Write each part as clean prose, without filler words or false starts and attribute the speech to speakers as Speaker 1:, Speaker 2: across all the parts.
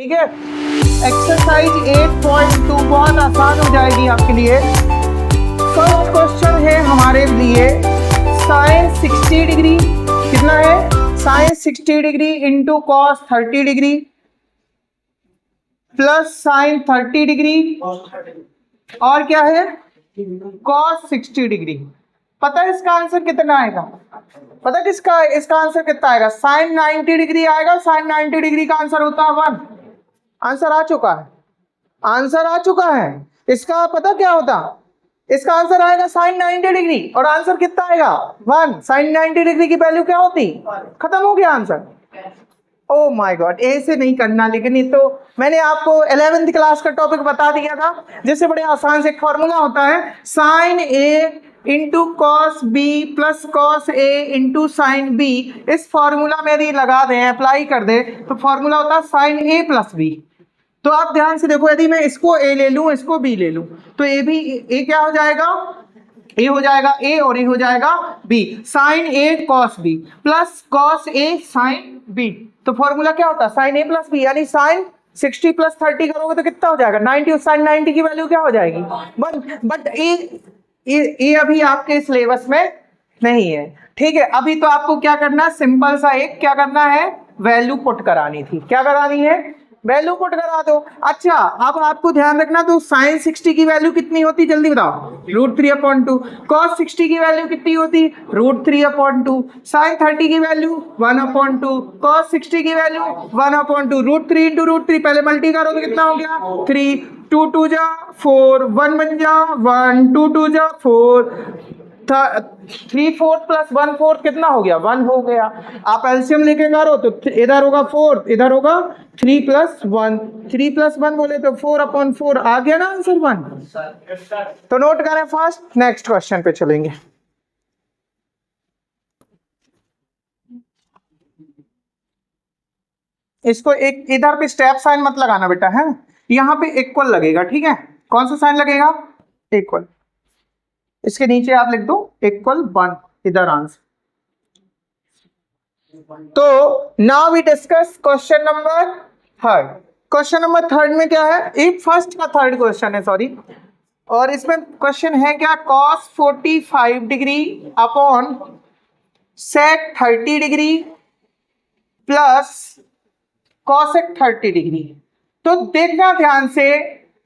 Speaker 1: ठीक है। एक्सरसाइज 8.2 बहुत आसान हो जाएगी आपके लिए। फर्स्ट क्वेश्चन है हमारे लिए साइन 60 डिग्री, कितना है sine 60 degree into cos 30 degree plus sine 30 degree और क्या है कॉस 60 डिग्री। पता है इसका आंसर कितना आएगा? पता है इसका आंसर कितना आएगा? साइन 90 डिग्री आएगा। साइन 90 डिग्री का आंसर होता है 1। आंसर आ चुका है, आंसर आ चुका है। इसका पता क्या होता? इसका आंसर आएगा साइन 90 डिग्री और आंसर कितना आएगा 1। साइन 90 डिग्री की वैल्यू क्या होती? खत्म हो गया आंसर। ओ माय गॉड, ए से नहीं करना, लेकिन ये तो मैंने आपको 11th क्लास का टॉपिक बता दिया था, जिससे बड़े आसान से एक फॉर्मूला होता है sine A into cos B plus cos A into sine B. इस फॉर्मूला में यदि लगा दें, अप्लाई कर दें, तो फॉर्मूला होता है साइन ए प्लस बी। तो आप ध्यान से देखो, यदि मैं इसको ए ले लूं, इसको बी ले लूं, तो ए भी ए क्या हो जाएगा? ए हो जाएगा ए और ए हो जाएगा बी। साइन ए कॉस बी प्लस कॉस ए साइन बी। तो फॉर्मूला क्या होता है साइन ए प्लस बी, यानी साइन 60 प्लस 30 करोगे तो कितना हो जाएगा 90 और साइन 90 की वैल्यू क्या हो जाएगी 1। बट ए अभी आपके सिलेबस में नहीं है, ठीक है। अभी तो आपको क्या करना है, सिंपल सा एक क्या करना है, वैल्यू पुट करानी थी। क्या करानी है? वैल्यू पुट करा दो। अच्छा, अब आपको ध्यान रखना, तो साइन 60 की वैल्यू कितनी होती जल्दी बताओ? √3/2। कॉस 60 की वैल्यू कितनी होती? √3/2। साइन 30 की वैल्यू 1/2। कॉस 60 की वैल्यू 1/2। √3 × √3 पहले मल्टी करो तो कितना हो गया 3। 2 2 जा 4, 1 1 जा 1, 2 2 जा 4, 3/4 प्लस 1/4 कितना हो गया 1 हो गया। आप एलसीएम लेके करो तो इधर होगा 4, इधर होगा 3 + 1। 3 + 1 बोले तो 4/4 आ गया ना आंसर 1। तो नोट करें फास्ट, नेक्स्ट क्वेश्चन पे चलेंगे। इसको एक इधर पे स्टेप साइन मत लगाना बेटा, है यहाँ पे इक्वल लगेगा, ठीक है। कौन सा साइन लगेगा? इक्वल। इसके नीचे आप लिख दो इक्वल 1, इधर आंसर। तो now we discuss question number 3। Question number 3 में क्या है, एक फर्स्ट का थर्ड क्वेश्चन है, सॉरी। और इसमें क्वेश्चन है क्या, cos 45 degree upon sec 30 degree plus cosec 30 degree. तो देखना ध्यान से,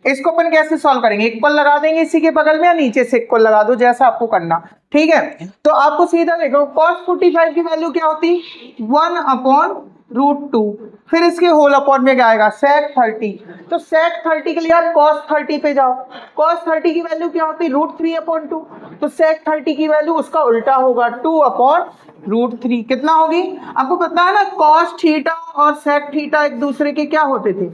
Speaker 1: इसको अपन कैसे सॉल्व करेंगे? इक्वल लगा देंगे इसी के बगल में, या नीचे से इक्वल लगा दो, जैसा आपको करना, ठीक है। तो आपको सीधा देखो, cos 45 की वैल्यू क्या होती 1/√2। फिर इसके होल अपॉन में क्या आएगा sec 30। तो sec 30 के लिए आप cos 30 पे जाओ। cos 30 की वैल्यू क्या होती √3/2। तो sec 30 की वैल्यू उसका उल्टा होगा 2/√3। कितना होगी? आपको पता है ना, cos थीटा और sec थीटा एक दूसरे के क्या होते थे,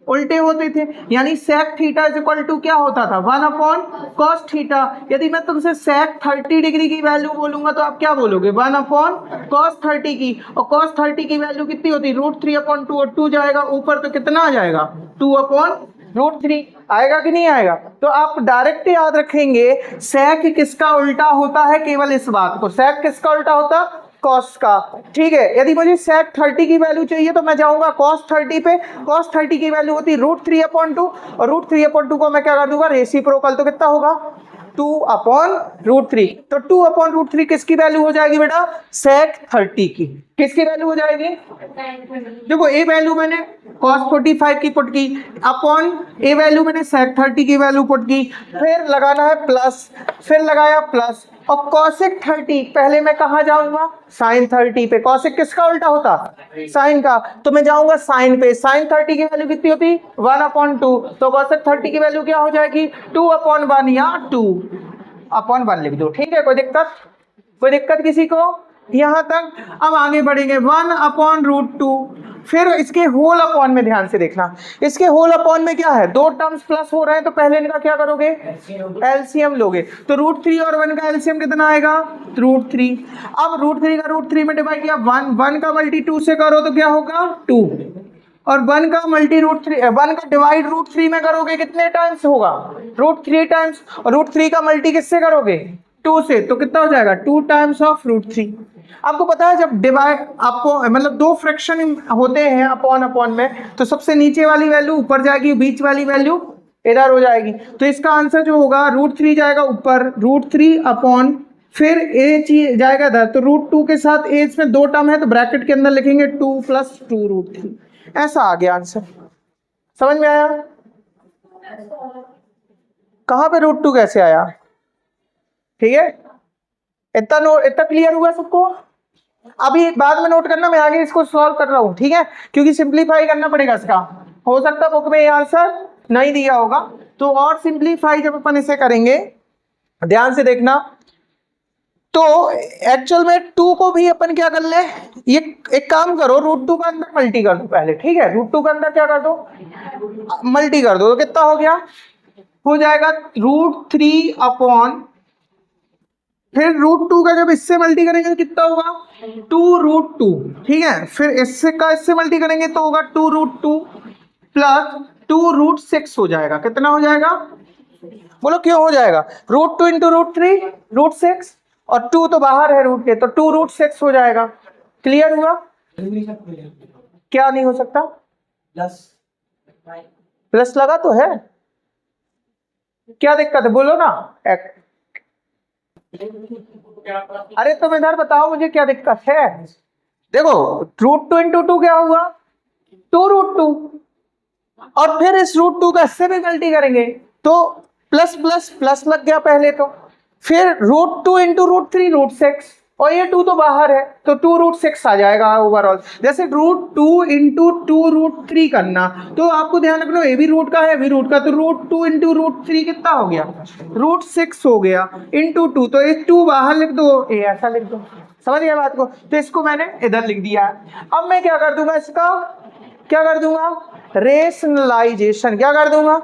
Speaker 1: उल्टे होते थे। यानी sec theta is equal to क्या होता था 1/cos थीटा। यदि मैं तुमसे sec 30 डिग्री की वैल्यू बोलूंगा तो आप क्या बोलोगे 1/cos 30 की। और cos 30 की वैल्यू कितनी होती √3/2 और 2 जाएगा ऊपर तो कितना आ जाएगा 2/√3 आएगा कि नहीं आएगा? तो आप डायरेक्ट याद रखेंगे sec किसका उल्टा होता है, केवल इस बात को, sec किसका उल्टा होता cos का, ठीक है। यदि मुझे sec 30 की वैल्यू चाहिए तो मैं जाऊंगा cos 30 पे। cos 30 की वैल्यू होती √3/2 और √3/2 को मैं क्या कर दूंगा रेसिप्रोकल, तो कितना होगा 2/√3। तो 2/√3 किसकी वैल्यू हो जाएगी बेटा? sec 30 की। किसकी वैल्यू हो जाएगी? देखो ए वैल्यू मैंने cos 45 की पुट की, अपॉन ए वैल्यू मैंने sec 30 की वैल्यू पुट की, फिर लगाना है प्लस, फिर लगाया प्लस। और cosec 30 पहले मैं कहा जाऊंगा sin 30 पे। cosec किसका उल्टा होता sin का, तो मैं जाऊंगा sin पे। sin 30 की वैल्यू कितनी होती 1/2। तो cosec 30 की वैल्यू क्या हो जाएगी 2/1 या 2/1 लिख दो, ठीक है। कोई दिक्कत किसी को यहां तक? अब आगे बढ़ेंगे 1/√2। फिर इसके होल अपॉन में ध्यान से देखना, इसके होल अपॉन में क्या है, दो टर्म्स प्लस हो रहे हैं, तो पहले इनका क्या करोगे एलसीएम लोगे। तो √3 और 1 का एलसीएम कितना आएगा √3। अब √3 का √3 में डिवाइड किया 1 का मल्टी 2 से करो तो क्या होगा 2, और 1 का मल्टी √3 1 का डिवाइड √3 में करोगे कितने टाइम्स होगा √3 टाइम्स, और √3 का मल्टी किससे करोगे 2 से, तो कितना हो जाएगा 2 टाइम्स ऑफ √3। आपको पता है जब डिवाइड आपको मतलब दो फ्रैक्शन होते हैं अपॉन अपॉन में, तो सबसे नीचे वाली वैल्यू ऊपर जाएगी, बीच वाली वैल्यू इधर हो जाएगी। तो इसका आंसर जो होगा √3 जाएगा ऊपर, √3 अपॉन फिर ए जाएगा इधर, तो √2 के साथ ए इसमें दो टर्म है तो ब्रैकेट के अंदर लिखेंगे 2 + 2√3। ऐसा आ गया आंसर। समझ में आया? कहाँ पे √2 कैसे आया? ठीक है, इतना क्लियर हुआ सबको? अभी बाद में नोट करना, मैं आगे इसको सॉल्व कर रहा हूं, ठीक है, क्योंकि सिंप्लीफाई करना पड़ेगा इसका। हो सकता है बुक में ये आंसर नहीं दिया होगा, तो और सिंप्लीफाई जब अपन इसे करेंगे, ध्यान से देखना, तो एक्चुअल में 2 को भी अपन क्या कर ले, ये एक काम करो, √2 का अंदर मल्टी कर दो पहले, ठीक है, √2 का अंदर क्या कर दो, मल्टी कर दो, तो कितना हो गया, हो जाएगा √3 अपॉन, फिर √2 का जब इससे मल्टी करेंगे तो कितना होगा, 2√2, ठीक है, फिर इससे का इससे मल्टी करेंगे तो होगा 2√2 प्लस 2√6 हो जाएगा। कितना हो जाएगा, बोलो क्यों हो जाएगा, √2 इंटू √3 √6, और 2 तो बाहर है रूट के, तो 2√6 हो जाएगा। क्लियर हुआ? क्या नहीं हो सकता, प्लस लगा तो है, क्या दिक्कत है बोलो ना। अरे तुम इधर बताओ मुझे क्या दिक्कत है। देखो √2 इंटू 2 क्या हुआ, 2√2, और फिर इस √2 का इससे भी मल्टी करेंगे तो प्लस प्लस प्लस लग गया पहले, तो फिर √2 इंटू √3 √6, और ये 2 तो बाहर है तो 2√6 आ जाएगा ओवरऑल। जैसे √2 इंटू 2√3 करना, तो आपको ध्यान रखना ये भी रूट का है, भी रूट का, तो √2 इंटू √3 कितना हो गया, √6 हो गया, इंटू 2, तो ये 2 बाहर लिख दो, ये ऐसा लिख दो। समझ गया बात को? तो इसको मैंने इधर लिख दिया। अब मैं क्या कर दूंगा, इसका क्या कर दूंगा, रेशनलाइजेशन। क्या कर दूंगा,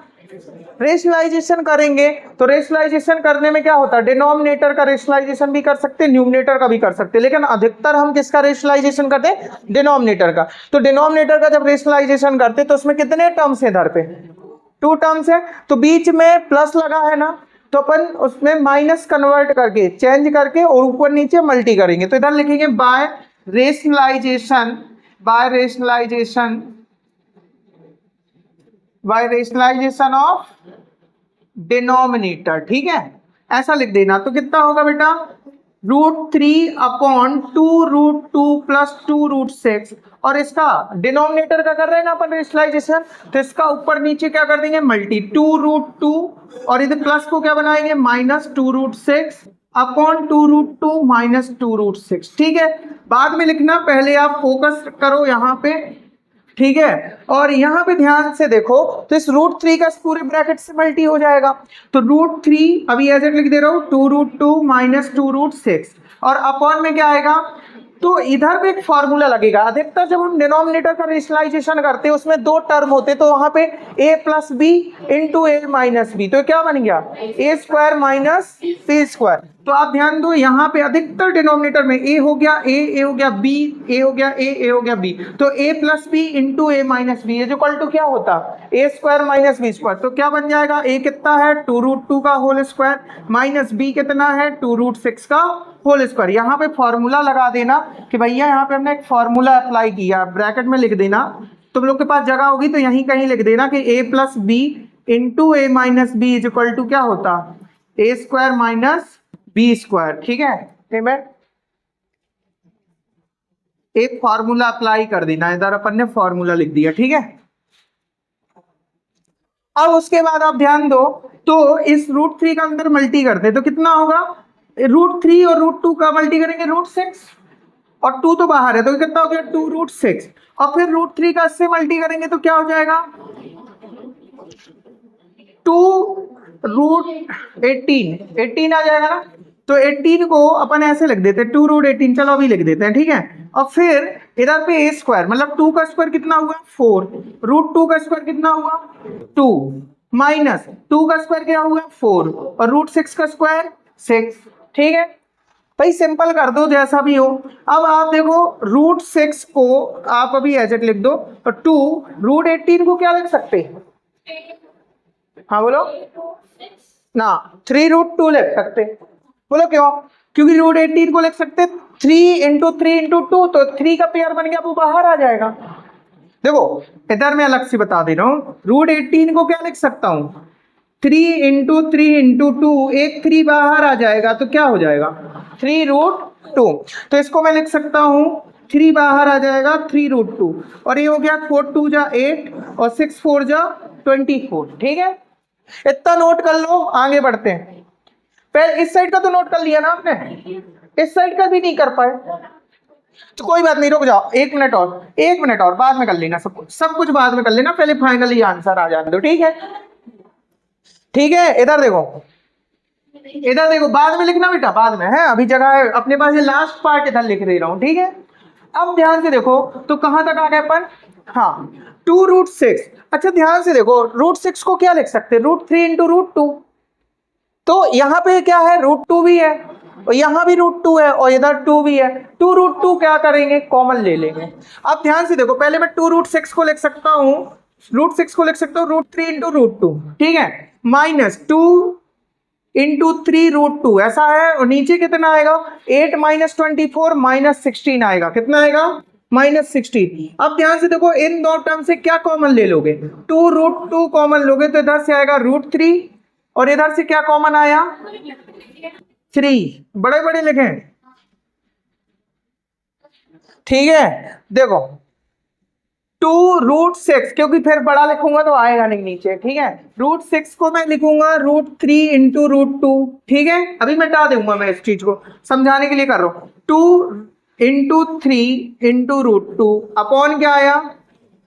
Speaker 1: रेशनलाइजेशन करेंगे। तो रेशनलाइजेशन करने में क्या होता है, डिनोमिनेटर का रेशनलाइजेशन भी कर सकते हैं, न्यूमरेटर का भी कर सकते हैं, लेकिन अधिकतर हम किसका रेशनलाइजेशन करते हैं, डिनोमिनेटर का। तो डिनोमिनेटर का जब रेशनलाइजेशन करते हैं तो उसमें कितने टर्म्स है, इधर पे 2 टर्म्स है, तो बीच में प्लस लगा है ना, तो अपन उसमें माइनस कन्वर्ट करके चेंज करके और ऊपर नीचे मल्टी करेंगे, तो इधर लिखेंगे by rationalization, by rationalization, by rationalization of denominator. ठीक है, ऐसा लिख देना। तो कितना होगा बेटा, √3 अपॉन 2√2 प्लस 2√6, और इसका डिनोमिनेटर का कर रहे हैं ना अपन रेशनलाइजेशन, तो इसका ऊपर नीचे क्या कर देंगे, मल्टी 2√2, और इधर प्लस को क्या बनाएंगे, माइनस 2√6 अपॉन 2√2 माइनस 2√6। ठीक है, बाद में लिखना, पहले आप फोकस करो यहाँ पे, ठीक है। और यहाँ पे ध्यान से देखो, तो इस √3 का पूरे ब्रैकेट से मल्टी हो जाएगा, तो √3 अभी एज लिख दे रहा हूँ, 2√2 माइनस 2√6, और अपॉन में क्या आएगा, तो इधर पे एक फॉर्मूला लगेगा। अधिकतर जब हम डिनोमिनेटर का रेशनलाइजेशन करते हैं उसमें 2 टर्म होते, तो वहां पे a plus b into a minus b, तो क्या बन गया, a² माइनस c²। तो आप ध्यान दो, यहाँ पे अधिकतर डिनोमिनेटर में a हो गया a हो गया b, a हो गया a हो गया b, तो a plus b into a minus b equal to क्या होता, a² माइनस b²। तो क्या बन जाएगा, a कितना है, 2√2 का होल स्क्वायर, माइनस b कितना है, 2√6 का होल स्क्वायर। यहाँ पे फॉर्मूला लगा देना कि भैया यहाँ पे हमने एक फॉर्मूला अप्लाई किया, ब्रैकेट में लिख देना, तुम लोग के पास जगह होगी तो यहीं कहीं लिख देना कि a plus b into a minus b equal to क्या होता, a² माइनस b²। ठीक है, एक फॉर्मूला अप्लाई कर देना, इधर अपन ने फॉर्मूला लिख दिया। ठीक है, अब उसके बाद आप ध्यान दो, तो इस √3 का अंदर मल्टी करते तो कितना होगा, √3 और √2 का मल्टी करेंगे √6, और 2 तो बाहर है तो कितना हो गया, 2√6, और फिर √3 का इससे मल्टी करेंगे तो क्या हो जाएगा, 2√18 आ जाएगा ना। तो 18 को अपन ऐसे लिख देते हैं 2√18, चलो अभी लिख देते हैं। ठीक है, और फिर इधर पे a² मतलब 2 का स्क्वायर कितना हुआ, 4, √2 का स्क्वायर कितना हुआ, 2, माइनस 2 का स्क्वायर क्या हुआ, 4, और √6 का स्क्वायर 6। ठीक है भाई, सिंपल कर दो जैसा भी हो। अब आप देखो √6 को आप अभी एज इट लिख दो, तो 2 √18 को क्या लिख सकते हैं, हाँ बोलो ना, 3√2 लिख सकते। बोलो क्यों, क्योंकि √18 को लिख सकते 3 इंटू 3 इंटू 2, तो 3 का पेयर बन गया, वो बाहर आ जाएगा। देखो इधर मैं अलग से बता दे रहा हूँ, √18 को क्या लिख सकता हूँ, 3 इंटू 3 इंटू 2, एक 3 बाहर आ जाएगा तो क्या हो जाएगा 3√2। तो इसको मैं लिख सकता हूँ 3 बाहर आ जाएगा 3√2, और ये हो गया 4 2 जा 8 और 6 4 जा 24। ठीक है, इतना नोट कर लो, आगे बढ़ते हैं। पहले इस साइड का तो नोट कर लिया ना आपने, इस साइड का भी नहीं कर पाए, तो कोई बात नहीं, रुक जाओ, 1 मिनट और बाद में कर लेना, सब कुछ बाद में कर लेना, पहले फाइनली आंसर आ जाने दो। ठीक है, ठीक है, इधर देखो, बाद में लिखना बेटा, बाद में है, अभी जगह है अपने पास, ये लास्ट पार्ट इधर लिख दे रहा हूं। ठीक है, अब ध्यान से देखो, तो कहां तक आ गए अपन, हाँ 2√6। अच्छा ध्यान से देखो, √6 को क्या लिख सकते हैं, √3 इंटू √2, तो यहाँ पे क्या है, √2 भी है और यहाँ भी √2 है और इधर 2 भी है, 2√2 क्या करेंगे, कॉमन ले लेंगे। अब ध्यान से देखो, पहले मैं 2√6 को लिख सकता हूँ, √6 को लिख सकता हूँ √3 इंटू √2, ठीक है, माइनस 2 इंटू 3√2, ऐसा है, और नीचे कितना आएगा, 8 माइनस 24 माइनस 16 आएगा, कितना आएगा, -16। अब ध्यान से देखो, इन दो टर्म से क्या कॉमन ले लोगे, 2√2 कॉमन लोगे तो इधर से आएगा √3 और इधर से क्या कॉमन आया 3, बड़े बड़े लिखें। ठीक है, देखो 2√6, क्योंकि फिर बड़ा लिखूंगा तो आएगा नहीं नीचे। ठीक है, √6 को मैं लिखूंगा √3 इंटू √2। ठीक है, अभी मिटा दूंगा मैं इस चीज को, समझाने के लिए कर रहा हूं। 2 इंटू 3 इंटू √2 अपॉन क्या आया,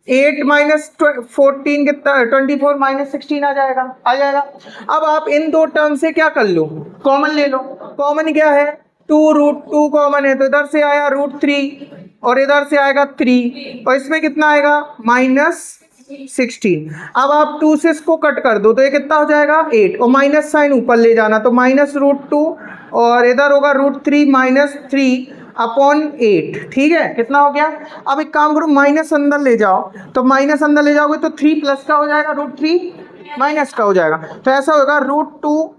Speaker 1: 8 माइनस 14 कितना, 24 माइनस 16 आ जाएगा। अब आप इन दो टर्म से क्या कर लो, कॉमन ले लो। कॉमन क्या है, 2√2 कॉमन है, तो इधर से आया √3 और इधर से आएगा 3 और इसमें कितना आएगा -16। अब आप 2 से इसको कट कर दो तो ये कितना हो जाएगा 8, और माइनस साइन ऊपर ले जाना तो -√2 और इधर होगा √3 माइनस 3 अपॉन 8। ठीक है, कितना हो गया। अब एक काम करो, माइनस अंदर ले जाओ, तो माइनस अंदर ले जाओगे तो 3 प्लस का हो जाएगा, √3 माइनस का हो जाएगा, तो ऐसा होगा √2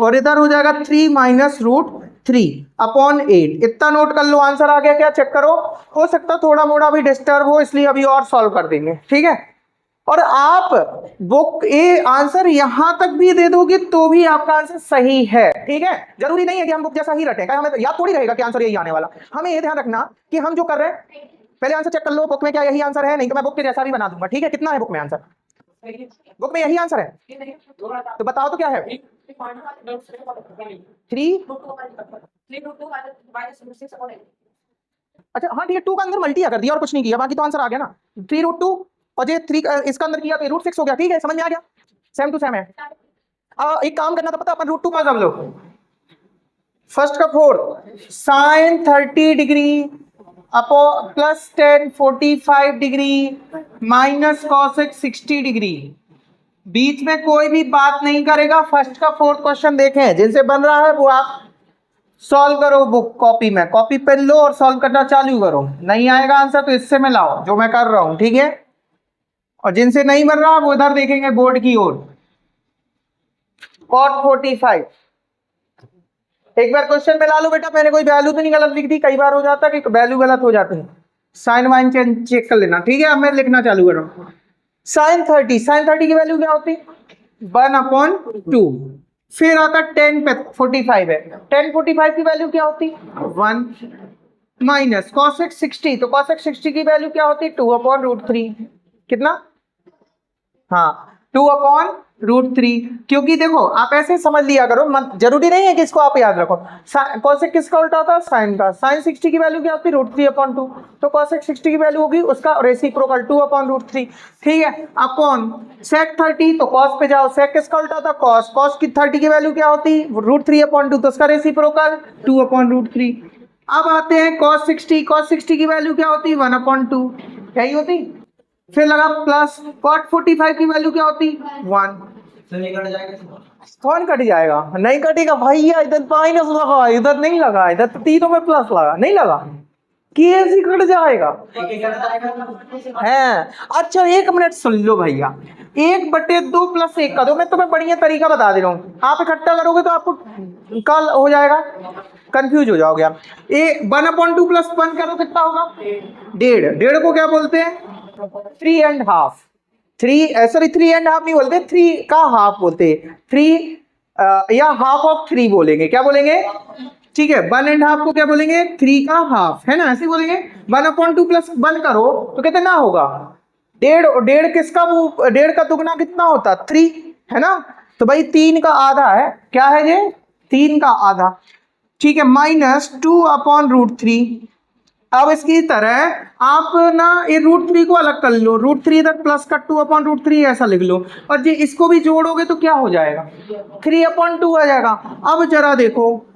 Speaker 1: और इधर हो जाएगा 3 माइनस √3 अपॉन 8। इतना नोट कर लो, आंसर आ गया क्या, चेक करो। हो सकता थोड़ा मोड़ा भी डिस्टर्ब हो, इसलिए अभी और सॉल्व कर देंगे। ठीक है, और आप बुक ये आंसर यहां तक भी दे दोगे तो भी आपका आंसर सही है। ठीक है, जरूरी नहीं है कि हम बुक जैसा ही रटें, हमें याद थोड़ी रहेगा कि आंसर यही आने वाला। हमें ये ध्यान रखना कि हम जो कर रहे हैं, पहले आंसर चेक कर लो बुक में क्या यही आंसर है, नहीं तो मैं बुक के जैसा भी बना दूंगा। ठीक है, कितना है बुक में आंसर, बुक में यही आंसर है, तो बताओ तो क्या है 3। अच्छा हाँ ठीक है, 2 का अंदर मल्टी कर दिया और कुछ नहीं किया, बाकी तो आंसर आ गया ना। 3√2 और ये 3 इसका अंदर किया तो √6 हो गया। ठीक है, समझ में आ गया, सेम टू सेम है। एक काम करना था, पता अपन √2 पास हम लोग फर्स्ट का 4 sine 30 degree upon plus 10 45 degree minus cosec 60 degree, बीच में कोई भी बात नहीं करेगा। फर्स्ट का 4th क्वेश्चन देखें, जिनसे बन रहा है वो आप सॉल्व करो, बुक कॉपी में कॉपी पेन लो और सॉल्व करना चालू करो। नहीं आएगा आंसर तो इससे में लाओ जो मैं कर रहा हूं। ठीक है, और जिनसे नहीं बन रहा वो इधर देखेंगे बोर्ड की ओर। cot 45 एक बार क्वेश्चन में ला लो बेटा, मैंने कोई वैल्यू तो नहीं गलत लिख दी, कई बार हो जाता है कि वैल्यू गलत हो जाती है, साइन वाइन चेक कर लेना। ठीक है, अब मैं लिखना चालू कर रहा हूं। साइन 30 की वैल्यू क्या होती, 1/2। फिर आता 10 पे 45 है, 10 45 की वैल्यू क्या होती 1 माइनस कॉसेक 60, तो कॉसेक 60 की वैल्यू क्या होती 2/√3। कितना, हाँ 2/√3। क्योंकि देखो आप ऐसे समझ लिया करो, जरूरी नहीं है कि इसको आप याद रखो। कॉसेक किसका उल्टा होता है, साइन का। साइन 60 की वैल्यू क्या होती है √3/2, तो कॉसेक 60 की वैल्यू होगी उसका रेसिप्रोकल 2/√3। ठीक है, अपॉन सेक 30, तो कॉस पे जाओ, सेक किसका उल्टा होता है कॉस, कॉस की 30 की वैल्यू क्या होती √3/2, तो उसका रेसिप्रोकल 2/√3। अब आते हैं कॉस 60, कॉस 60 की वैल्यू क्या होती 1/2, यही होती। फिर लगा प्लस cot 45 की वैल्यू क्या होती 1, कौन कट जाएगा, नहीं कटेगा भैया, इधर माइनस लगा, इधर नहीं लगा, इधर तो तीनों में प्लस लगा, नहीं लगा कि ऐसे कट जाएगा है। अच्छा 1 मिनट सुन लो भैया, 1/2 + 1 का दो, मैं तुम्हें बढ़िया तरीका बता दे रहा हूँ। आप इकट्ठा करोगे तो आपको कल हो जाएगा, कंफ्यूज हो जाओगे आप। ए 1/2 प्लस 1 करो कितना होगा? 1.5। 1.5 को क्या बोलते हैं? 3.5। 3.5 नहीं बोलते, 3 का हाफ बोलते हैं। 3 या हाफ ऑफ 3 बोलेंगे। क्या बोलेंगे? ठीक है, 1.5 को क्या बोलेंगे? 3 का हाफ, है ना, ऐसे बोलेंगे। 1/2 प्लस 1 करो तो कितना होगा? 1.5। और 1.5 किसका 1.5 का दुगना कितना होता? 3, है ना। तो भाई 3 का आधा है। क्या है ये? 3 का आधा। ठीक है, -2/√3। अब इसकी तरह आप ना ये √3 को अलग कर लो, √3 इधर प्लस का 2/√3 ऐसा लिख लो, और जी इसको भी जोड़ोगे तो क्या हो जाएगा? 3/2 आ जाएगा। अब जरा देखो,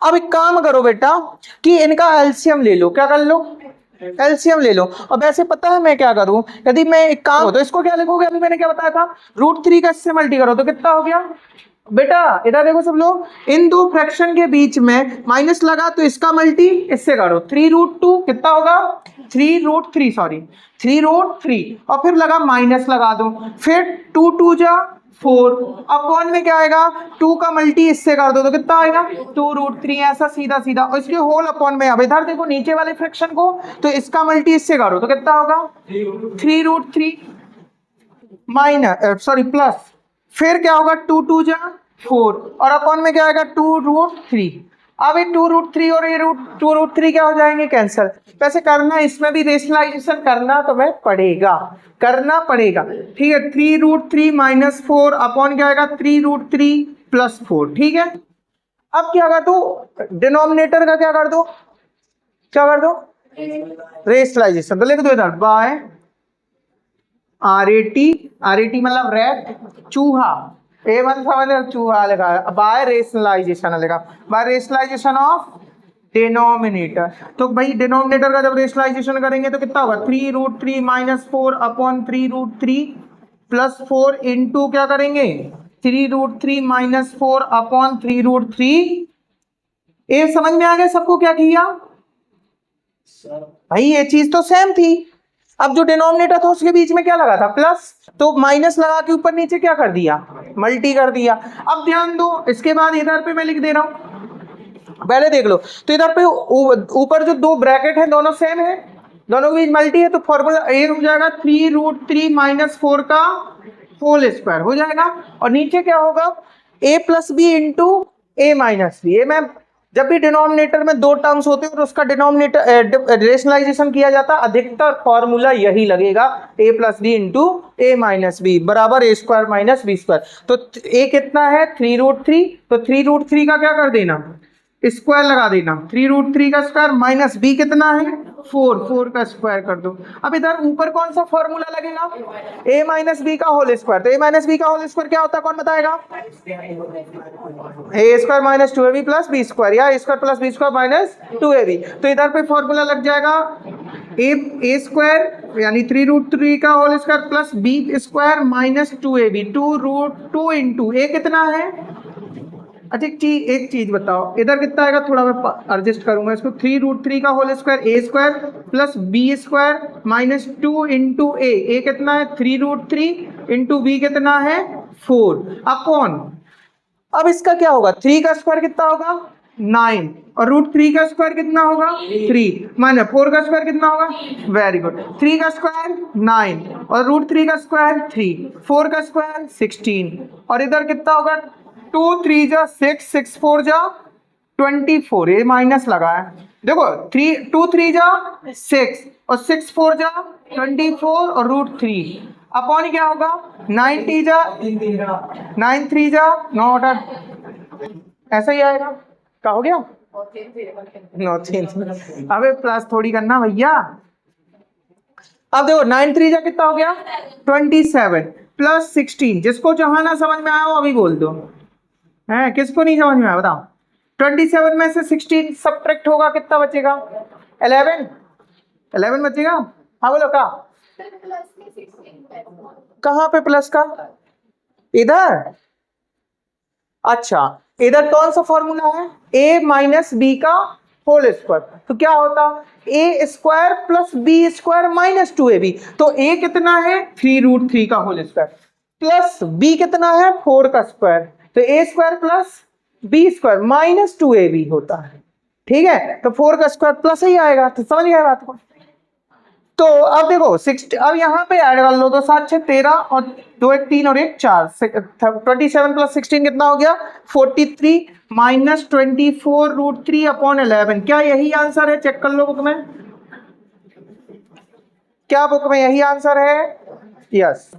Speaker 1: अब एक काम करो बेटा कि इनका एलसीएम ले लो। क्या कर लो? एलसीएम ले लो। और वैसे पता है मैं क्या करूं, यदि मैं एक काम हो तो इसको क्या लिखोगे? अभी मैंने क्या बताया था? √3 का इससे मल्टी करो तो कितना हो गया बेटा? इधर देखो सब लोग, इन दो फ्रैक्शन के बीच में माइनस लगा तो इसका मल्टी इससे करो। 3√2 कितना होगा? 3√3, सॉरी 3√3, और फिर लगा माइनस लगा दो, फिर 2 2 जा 4, अपॉन में क्या आएगा? 2 का मल्टी इससे कर दो तो कितना आएगा? 2√3, ऐसा सीधा सीधा। और इसके होल अपॉन में, अब इधर देखो नीचे वाले फ्रैक्शन को, तो इसका मल्टी इससे करो तो कितना होगा? 3√3 माइनस सॉरी प्लस, फिर क्या होगा? 2 2 जा 4, और अपॉन में क्या आएगा? 2√3। अब ये 2√3 और ये 2√3 क्या हो जाएंगे? कैंसिल। वैसे करना इसमें भी रेशनलाइजेशन करना तुम्हें पड़ेगा, करना पड़ेगा। ठीक है, 3√3 माइनस 4 अपॉन क्या आएगा? 3√3 प्लस 4। ठीक है, अब क्या कर दो? डिनोमिनेटर का क्या कर दो? क्या कर दो? रेशनलाइजेशन। तो लिख दो इधर बाय RAT मतलब रैट, चूहा, A1 समझ, चूहा लिखा है, बाय रेशनलाइजेशन लिखा, बाय रेशनलाइजेशन ऑफ डिनोमिनेटर। तो भाई डिनोमिनेटर का जब रेशनलाइजेशन करेंगे तो कितना होगा? 3√3 माइनस 4 अपॉन 3√3 प्लस 4 इंटू क्या करेंगे? 3√3 माइनस 4 अपॉन 3√3। ये समझ में आ गया सबको क्या किया? भाई ये चीज तो सेम थी। अब जो डिनोमिनेटर था उसके बीच में क्या लगा था? प्लस, तो माइनस लगा के ऊपर नीचे क्या कर दिया? मल्टी कर दिया। अब ध्यान दो, इसके बाद इधर पे मैं लिख दे रहा हूं, पहले देख लो। तो इधर पे ऊपर जो दो ब्रैकेट है दोनों सेम है, दोनों के बीच मल्टी है, तो फॉर्मूला ए हो जाएगा 3√3 माइनस 4 का होल स्क्वायर हो जाएगा। और नीचे क्या होगा? a plus b into a minus b. मैं जब भी डिनोमिनेटर में दो टर्म्स होते हैं और उसका डिनोमिनेटर रेशनलाइजेशन किया जाता है, अधिकतर फॉर्मूला यही लगेगा, a plus b into a minus b बराबर a square minus b square. तो a कितना है? 3√3, तो 3√3 का क्या कर देना? स्क्वायर लगा देना। 3√3 का स्क्वायर माइनस b कितना है? 4 का स्क्वायर कर दो। अब इधर ऊपर कौन सा फॉर्मूला लगेगा? a माइनस बी का होल स्क्वायर। तो a माइनस बी का होल स्क्वायर क्या होता है? कौन बताएगा? a square minus 2ab plus b square, या a square plus b square minus 2ab। तो इधर पे फॉर्मूला लग जाएगा a स्क्वायर यानी 3√3 का whole square plus b square minus 2ab, 2√2 into a कितना है? अच्छा एक चीज बताओ, इधर कितना आएगा? थोड़ा मैं एडजस्ट करूंगा इसको। 3√3 का whole square a square plus b square minus 2 into a कितना है? 3√3 इंटू b कितना है? 4 अपॉन, अब इसका क्या होगा? 3 का स्क्वायर कितना होगा? 9, और √3 का स्क्वायर कितना होगा? 3 माइनस 4 का स्क्वायर कितना होगा? वेरी गुड, 3 का स्क्वायर 9 और √3 का स्क्वायर 3, 4 का स्क्वायर 16, और इधर कितना होगा? 2 3 जा 6, 6 4 जा 24, ये माइनस लगा है। देखो 2 3 जा 6 और 6 4 जा 24 और √3 अपॉन क्या होगा? 9 3 जा 9 3 जा 9, ऐसा ही आएगा। क्या हो गया? 9 3। अबे प्लस थोड़ी करना भैया। अब देखो 9 3 जा कितना हो गया? 27 प्लस 16। जिसको जहां ना समझ में आया हो अभी बोल दो, है किसको नहीं समझ में आया बताओ? 27 में से 16 सब्ट्रैक्ट होगा, कितना बचेगा? 11 बचेगा। हाँ बोलो का कहाँ पे प्लस का? इधर। अच्छा इधर कौन सा फॉर्मूला है? a माइनस बी का होल स्क्वायर। तो क्या होता? a square plus b square minus 2ab। तो a कितना है? 3√3 का होल स्क्वायर प्लस b कितना है? 4 का स्क्वायर। तो a square plus b square minus 2ab होता है, ठीक है। तो 4 का स्क्वायर प्लस ही आएगा, तो समझ गए बात को। तो अब देखो 60, अब यहाँ पे ऐड कर लो, तो 7 6 13 और 2 1 3 और 1 4, 27 प्लस 16 कितना हो गया 43 माइनस 24√3/11। क्या यही आंसर है? चेक कर लो बुक में, क्या बुक में यही आंसर है? यस।